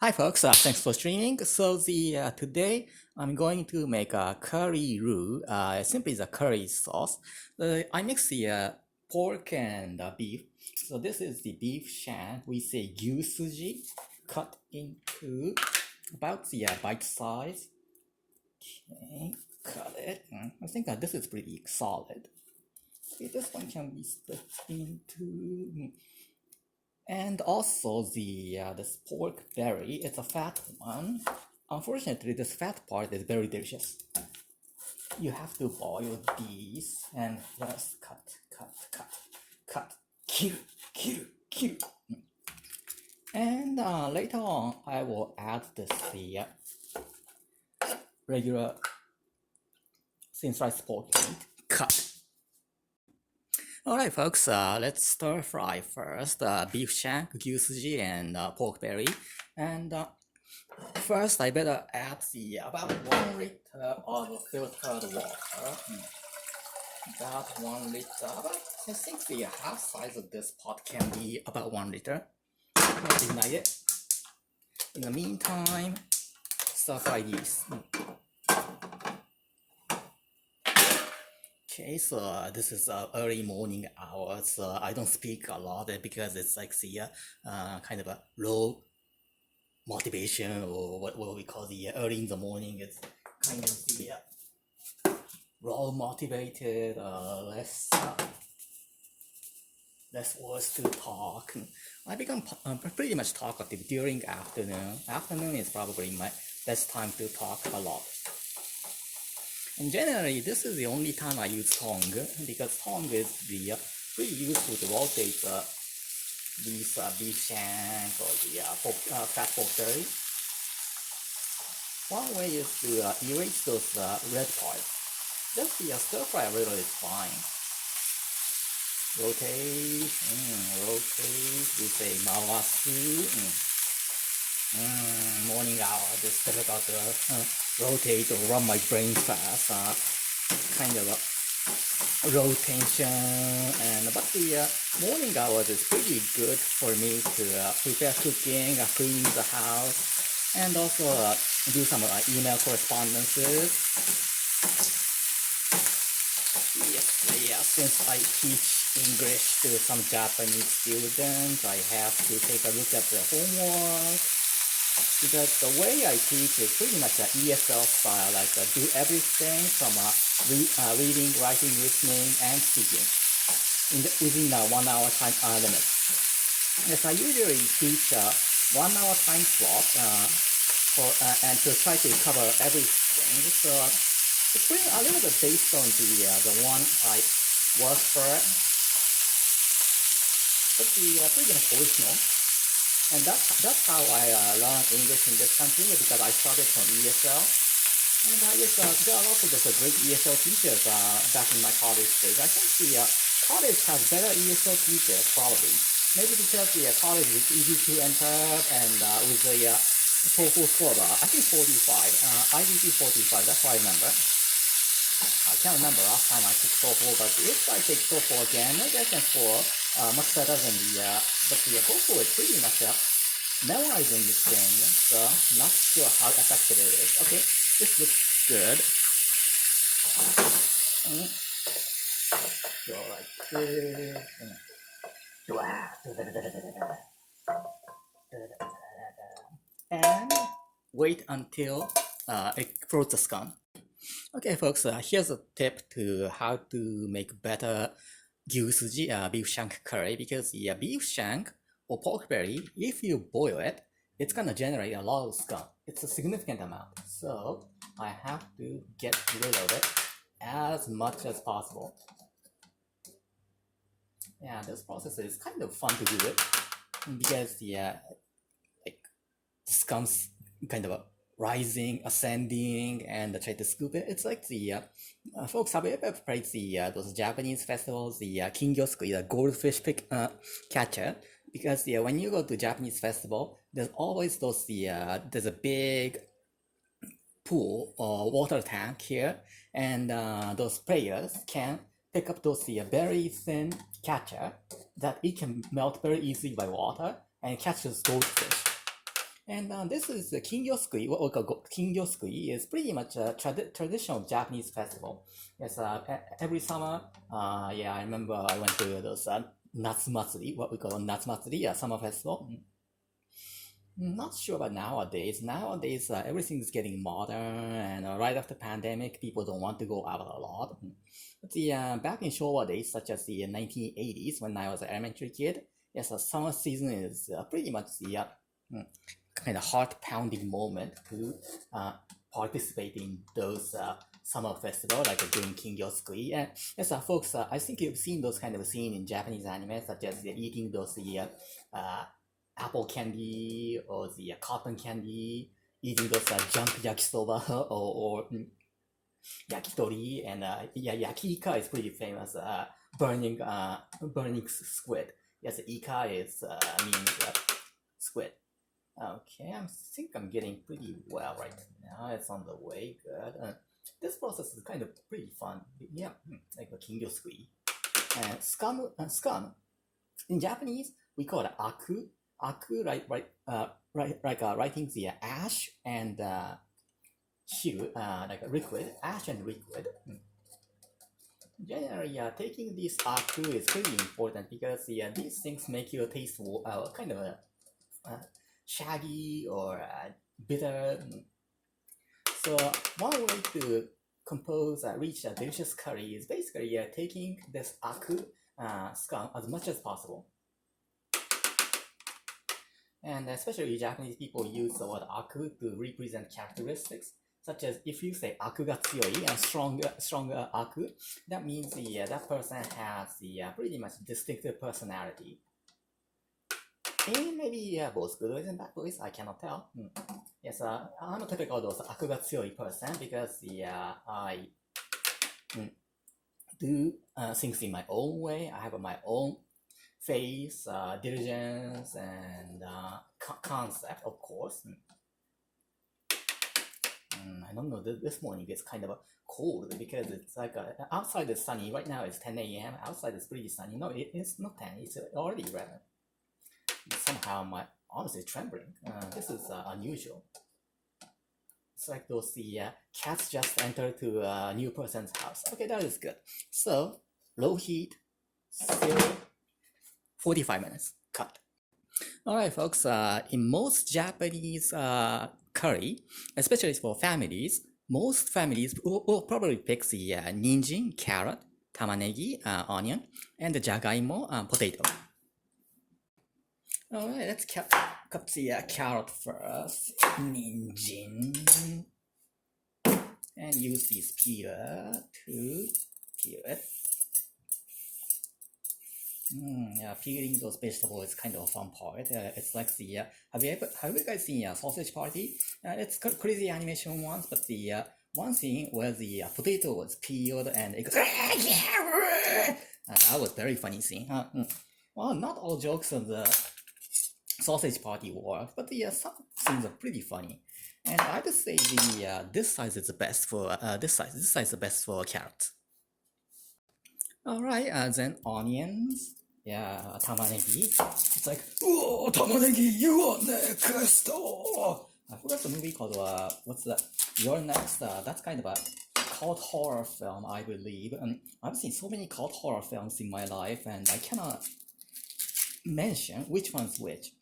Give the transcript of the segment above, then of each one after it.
Hi folks, thanks for streaming. So today I'm going to make a curry roux. Simply the curry sauce. I mix the pork and beef. So this is the beef shank. We say Gyusuji, cut into about the bite size. Okay, cut it. I think this is pretty solid. Okay, this one can be split into. And also this pork belly, it's a fat one. Unfortunately, this fat part is very delicious. You have to boil these and just cut, kill. And later on, I will add the regular thin sliced pork meat, cut. Alright folks, let's stir fry first. Beef shank, gyusuji, and pork belly. And first I better add about 1 liter of filtered water. About 1 liter. I think the half size of this pot can be about 1 liter. Let's ignite it. In the meantime, stir fry these. Okay, so this is early morning hours. I don't speak a lot because it's like the kind of a low motivation, or what we call the early in the morning. It's kind of the low motivated, less words to talk. I become pretty much talkative during afternoon. Afternoon is probably my best time to talk a lot. And generally, this is the only time I use tong, because tong is pretty useful to rotate these beef shank or the fat pork belly. One way is to erase those red parts. Just the stir fry a little is fine. Rotate, we say mawasu. Morning hour, it's difficult to rotate or run my brain fast. Kind of a rotation, but the morning hours is pretty good for me to prepare cooking, clean the house, and also do some email correspondences. Yes, since I teach English to some Japanese students, I have to take a look at their homework, because the way I teach is pretty much an ESL style, like do everything from reading, writing, listening, and speaking within a 1 hour time limit. Yes, I usually teach 1 hour time slot and to try to cover everything. So it's pretty a little bit based on the one I work for, but pretty much original. And that's how I learned English in this country, because I started from ESL. And I guess there are lots of great ESL teachers back in my college days. I think the college has better ESL teachers, probably. Maybe because the college is easy to enter, and with the TOEFL score, I think 45, IDP 45, that's what I remember. I can't remember last time I took TOEFL, but if I take TOEFL again, maybe I can score much better than but the TOEFL is pretty much memorizing this thing, so not sure how effective it is. Okay, this looks good. Go like this. And wait until it throws the scum. Okay folks, here's a tip to how to make better gyusuji beef shank curry, because the beef shank or pork belly, if you boil it, it's gonna generate a lot of scum. It's a significant amount, so I have to get rid of it as much as possible. Yeah, this process is kind of fun to do it, because the scum's kind of rising, ascending, and try to scoop it. It's like the folks, have you ever played those Japanese festivals, the Kingyo Sukui, the goldfish catcher? Because when you go to Japanese festival, there's always those there's a big pool or water tank here, and those players can pick up those very thin catcher that it can melt very easily by water and catch those goldfish. And this is the Kingyo Sukui. What we call Kingyo Sukui is pretty much a traditional Japanese festival. Yes, every summer, I remember I went to those Natsumatsuri, what we call Natsumatsuri, summer festival. Not sure about nowadays. Nowadays, everything is getting modern, and right after pandemic, people don't want to go out a lot. But back in Showa days, such as the 1980s, when I was an elementary kid, yes, the summer season is pretty much the kind of heart-pounding moment to participate in those summer festival, like doing Kingyo Sukui. And yes, folks, I think you've seen those kind of scene in Japanese anime, such as eating those apple candy or the cotton candy, eating those junk yakisoba or yakitori, and yakika is pretty famous, burning squid. Yes, ika is means squid. Okay, I think I'm getting pretty well right now. It's on the way, good. This process is kind of pretty fun. Yeah, like a Kingyo Sukui. And scum. In Japanese, we call it aku. Aku, writing the ash and shiru, like a liquid, ash and liquid. Generally, taking this aku is pretty important because these things make your taste kind of shaggy or bitter. So one way to reach a delicious curry is basically taking this aku scum as much as possible. And especially Japanese people use the word aku to represent characteristics, such as if you say aku ga tsuyoi, stronger aku, that means that person has the pretty much distinctive personality. And maybe both good ways and bad ways, I cannot tell. Yes, I'm a typical those aku ga tsuyoi person because I do things in my own way. I have my own face, diligence, and concept, of course. I don't know, this morning it's kind of cold because it's like outside is sunny. Right now it's 10 a.m. Outside is pretty sunny. No, it's not 10, it's already 11. Somehow I'm honestly trembling. This is unusual. It's like those cats just entered to a new person's house. Okay, that is good. So, low heat, still 45 minutes, cut. Alright folks, in most Japanese curry, especially for families, most families will probably pick the ninjin, carrot, tamanegi, onion, and the jagaimo, potato. Alright, let's cut the carrot first, ninjin, and use this peeler to peel it. Peeling those vegetables is kind of a fun part. It's like the have you guys seen Sausage Party? It's crazy animation once, but the one scene where the potato was peeled and it goes, that was very funny scene. Well, not all jokes on the Sausage Party work, but some scenes are pretty funny. And I would say this size is the best for this size is the best for carrots. Alright, then onions. Yeah, tamanegi. It's like, oh, tamanegi, you are next. Oh. I forgot the movie called, what's that? You're Next. That's kind of a cult horror film, I believe. And I've seen so many cult horror films in my life, and I cannot mention which one's which.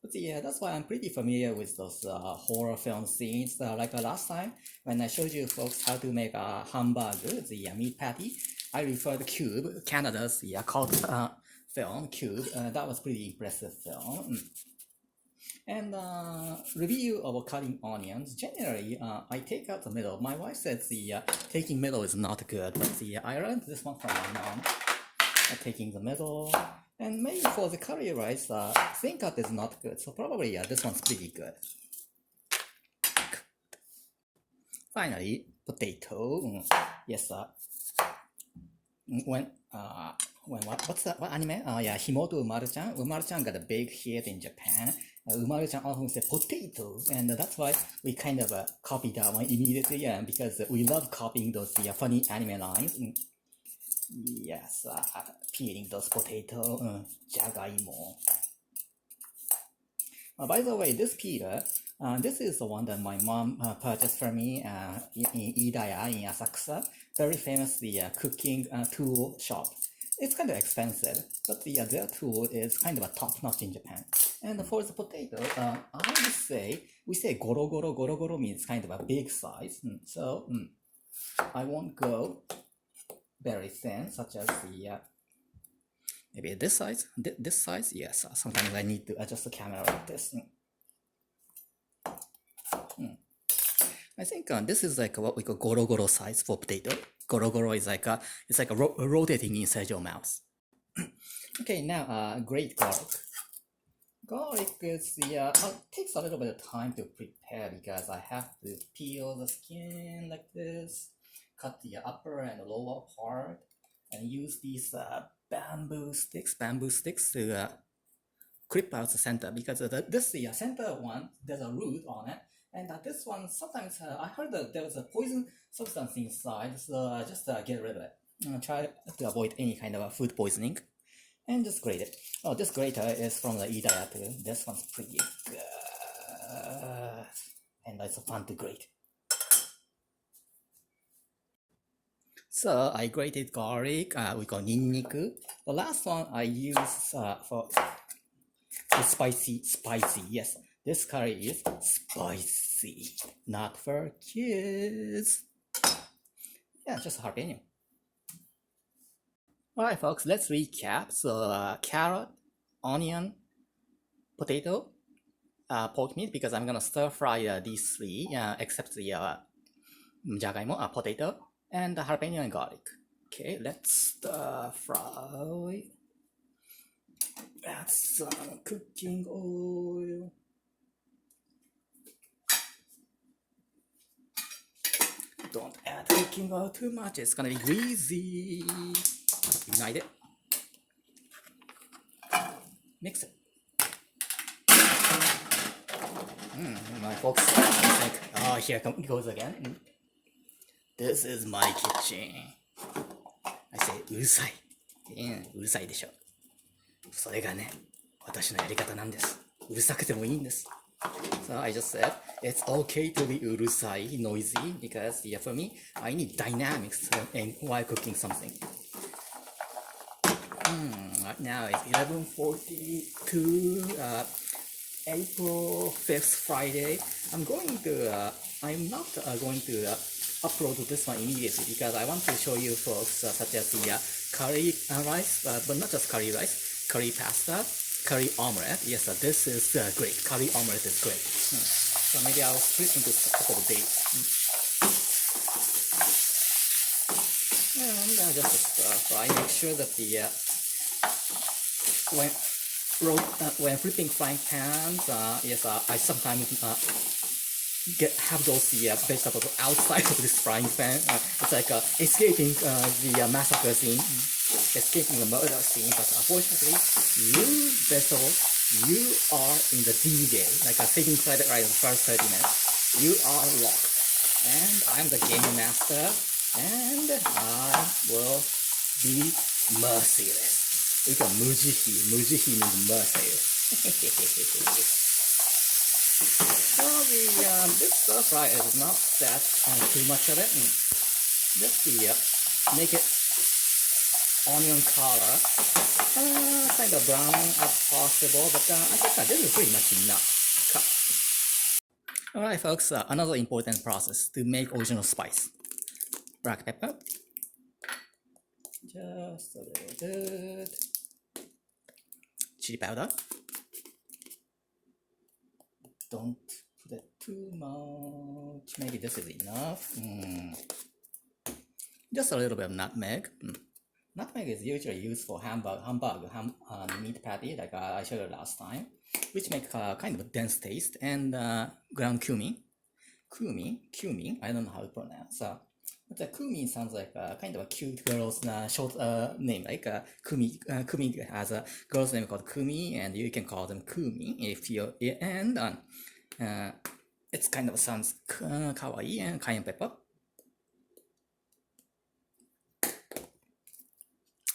But that's why I'm pretty familiar with those horror film scenes. Like last time, when I showed you folks how to make a hamburger, the meat patty, I referred Cube, Canada's cult film, Cube. That was pretty impressive film. And review of cutting onions. Generally, I take out the middle. My wife says taking middle is not good, but I learned this one from my mom. Taking the middle. And maybe for the curry rice, thin cut is not good. So probably this one's pretty good. Finally, potato. Yes, what anime? Himoto Umaru-chan. Umaru-chan got a big hit in Japan. Umaru-chan often said potato, and that's why we kind of copied that one immediately, because we love copying those funny anime lines. Yes, peeling those potato, jagaimo. By the way, this peeler, this is the one that my mom purchased for me in Iidaya-Ya in Asakusa, very famous cooking tool shop. It's kind of expensive, but their tool is kind of a top-notch in Japan. And for the potato, I would say, we say goro goro means kind of a big size. So I won't go very thin, such as maybe this size, this size, yes. Sometimes I need to adjust the camera like this. I think this is like what we call goro size for potato. Goro is like it's like rotating inside your mouth. Okay, now grate garlic. Garlic is takes a little bit of time to prepare because I have to peel the skin like this, cut the upper and lower part, and use these bamboo sticks to clip out the center because this center one there's a root on it. And this one, sometimes I heard that there was a poison substance inside, so just get rid of it. Try to avoid any kind of food poisoning. And just grate it. Oh, this grater is from the Iidaya too. This one's pretty good. And it's fun to grate. So I grated garlic, we call ninniku. The last one I use for spicy, yes. This curry is spicy, not for kids. Yeah, just jalapeno. Alright folks, let's recap. So carrot, onion, potato, pork meat, because I'm gonna stir fry these three, except the jagaimo, potato, and jalapeno and garlic. Okay, let's stir fry. Add some cooking oil. Don't add cooking oil too much, it's gonna be greasy. Ignite it. Mix it. My folks think, oh, here it goes again. This is my kitchen. I say, うるさい。うるさいでしょ。それがね、私のやり方なんです。うるさくてもいいんです。So I just said it's okay to be urusai, noisy, because for me, I need dynamics while cooking something. Right now it's 11:42, April 5th, Friday. I'm not going to upload this one immediately because I want to show you folks such as the curry rice, but not just curry rice, curry pasta, curry omelette. Yes, this is great. Curry omelette is great. So maybe I'll split into a couple of days. And just fry. Make sure that the when flipping frying pans, yes, I sometimes have those vegetables outside of this frying pan. It's like escaping the massacre scene, escaping the murder scene. But unfortunately, you vegetables, you are in the D-Day, like a saving private right in the first 30 minutes. You are locked, and I'm the game master, and I will be merciless. We got Mujihi. Mujihi means merciless. Well, this stir fry is not that too much of it. Just make it onion color, kind of brown as possible, but I think this is pretty much enough. Alright folks, another important process to make original spice. Black pepper. Just a little bit. Chili powder. Don't put it too much. Maybe this is enough. Just a little bit of nutmeg. Nutmeg is usually used for hamburger meat patty, like I showed you last time, which make kind of a dense taste. And ground cumin. Cumin. I don't know how to pronounce. But the cumin sounds like kind of a cute girl's short name, like Kumi. Kumi has a girl's name called Kumi, and you can call them Kumi if you. And it's kind of sounds kawaii. And cayenne pepper,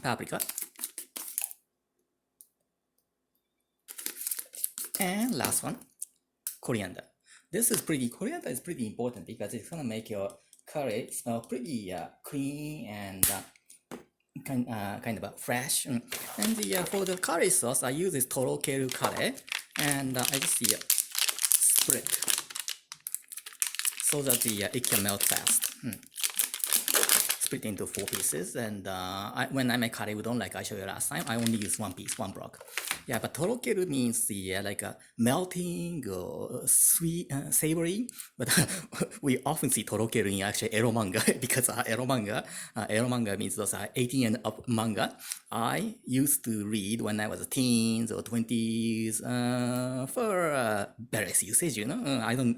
paprika, And last one, coriander. Coriander is pretty important because it's gonna make your curry smell pretty clean and kind of fresh. And for the curry sauce, I use this Torokeru curry, and I just split so that it can melt fast. Split into 4 pieces, and when I make curry udon, like I showed you last time, I only use 1 piece, 1 block. Yeah, but Torokeru means like a melting or sweet, savory. But we often see Torokeru in actually Ero Manga because Ero Manga means those 18 and up manga. I used to read when I was teens or 20s for various usage, I don't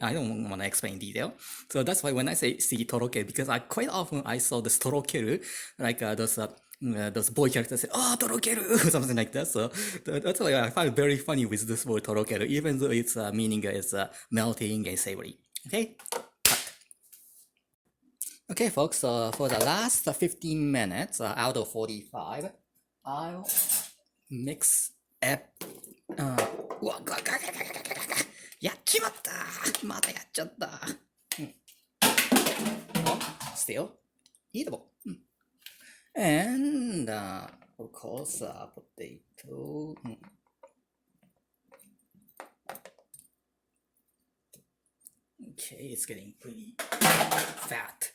want to explain in detail. So that's why when I see Torokeru, because quite often I saw this Torokeru, like those boy characters say, "Oh, Torokeru," or something like that. So that's why I find it very funny with this word Torokeru, even though its meaning is melting and savory. Okay, cut. Okay, folks. So for the last 15 minutes out of 45, I'll mixやっちまったまたやっちゃった Still eatable. And of course, potato. Okay, it's getting pretty fat.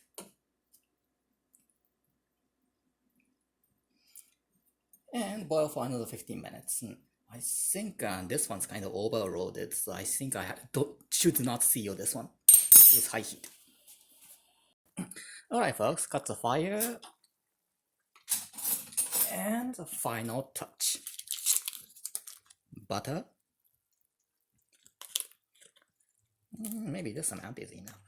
And boil for another 15 minutes. I think this one's kind of overloaded, so I think I should not seal this one with high heat. Alright, folks, cut the fire. And the final touch. Butter. Maybe this amount is enough.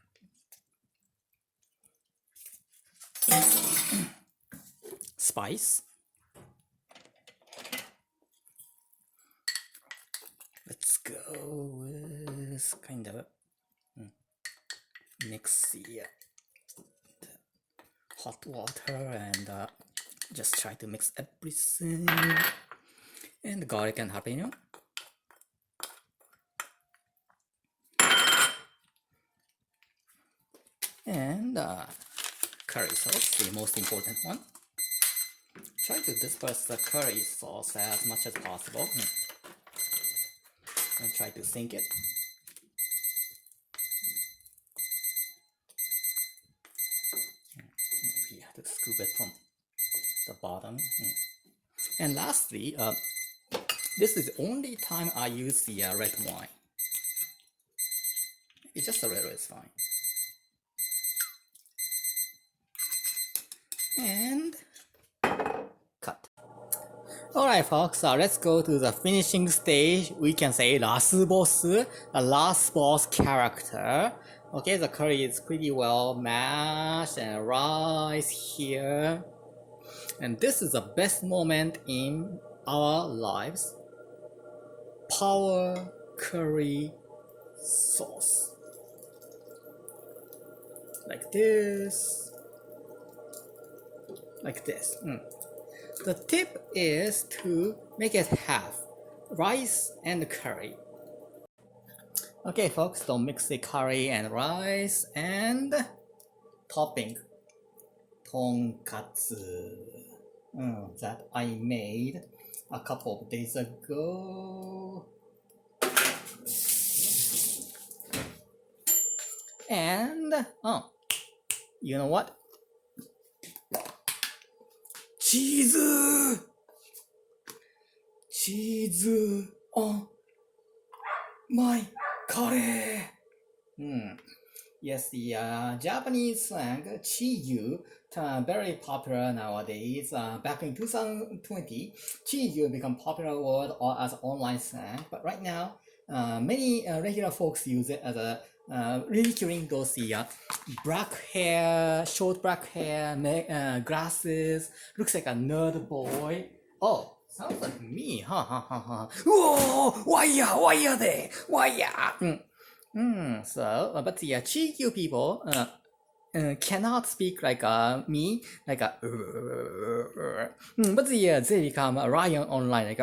Spice. Let's go with kind of mix the hot water and just try to mix everything. And garlic and jalapeno. And curry sauce, the most important one. Try to disperse the curry sauce as much as possible. And try to sink it. Maybe you have to scoop it from the bottom. And lastly, this is the only time I use the red wine. It's just a little is fine. And cut. Alright, folks, let's go to the finishing stage. We can say Rasubosu, the last boss character. Okay, the curry is pretty well mashed and rice here. And this is the best moment in our lives. Power curry sauce. Like this. Like this. The tip is to make it half rice and curry. Okay, folks, don't mix the curry and rice and topping tonkatsu that I made a couple of days ago. And you know what? Cheese on my curry. Yes, the Japanese slang chiyu very popular nowadays. Back in 2020, chiyu became popular word as online slang, but right now, many regular folks use it as a ridiculing those black hair, short black hair, glasses, looks like a nerd boy. Oh, sounds like me, Whoa, why are they? So, but the Chikyu people, cannot speak like me, like but they become a lion online, like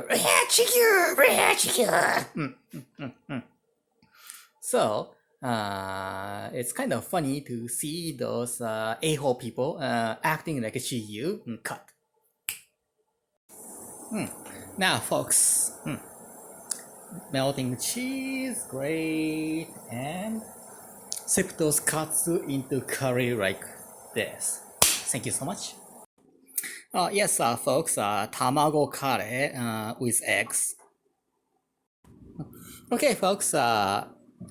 So it's kind of funny to see those a-hole people acting like a Chiyu. Cut. Now, folks, melting cheese, great, and sip those katsu into curry like this. Thank you so much. Yes, folks, tamago curry with eggs. Okay, folks,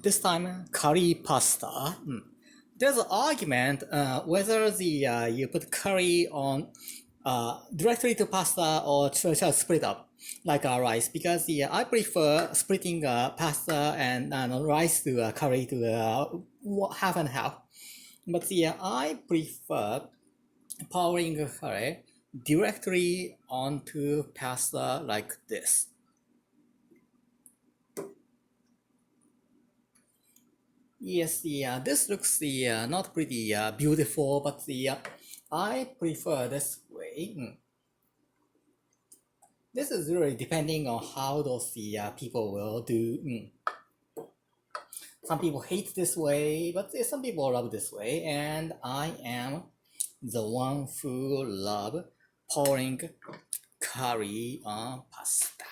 this time curry pasta. There's an argument whether you put curry on directly to pasta or to split up like rice, because I prefer splitting pasta and rice to curry to half and half. But I prefer pouring curry directly onto pasta like this. Yes, this looks not pretty beautiful, but I prefer this way. This is really depending on how those people will do. Some people hate this way, but some people love this way, and I am the one who love pouring curry on pasta.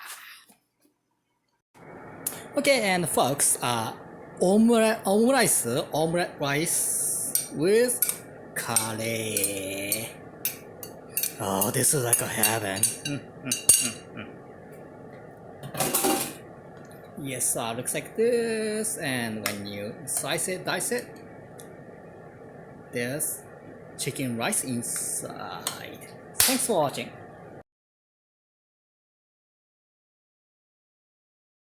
Okay, and folks, omelette rice with curry. Oh, this is like a heaven. Yes, looks like this, and when you dice it, there's chicken rice inside. Thanks for watching.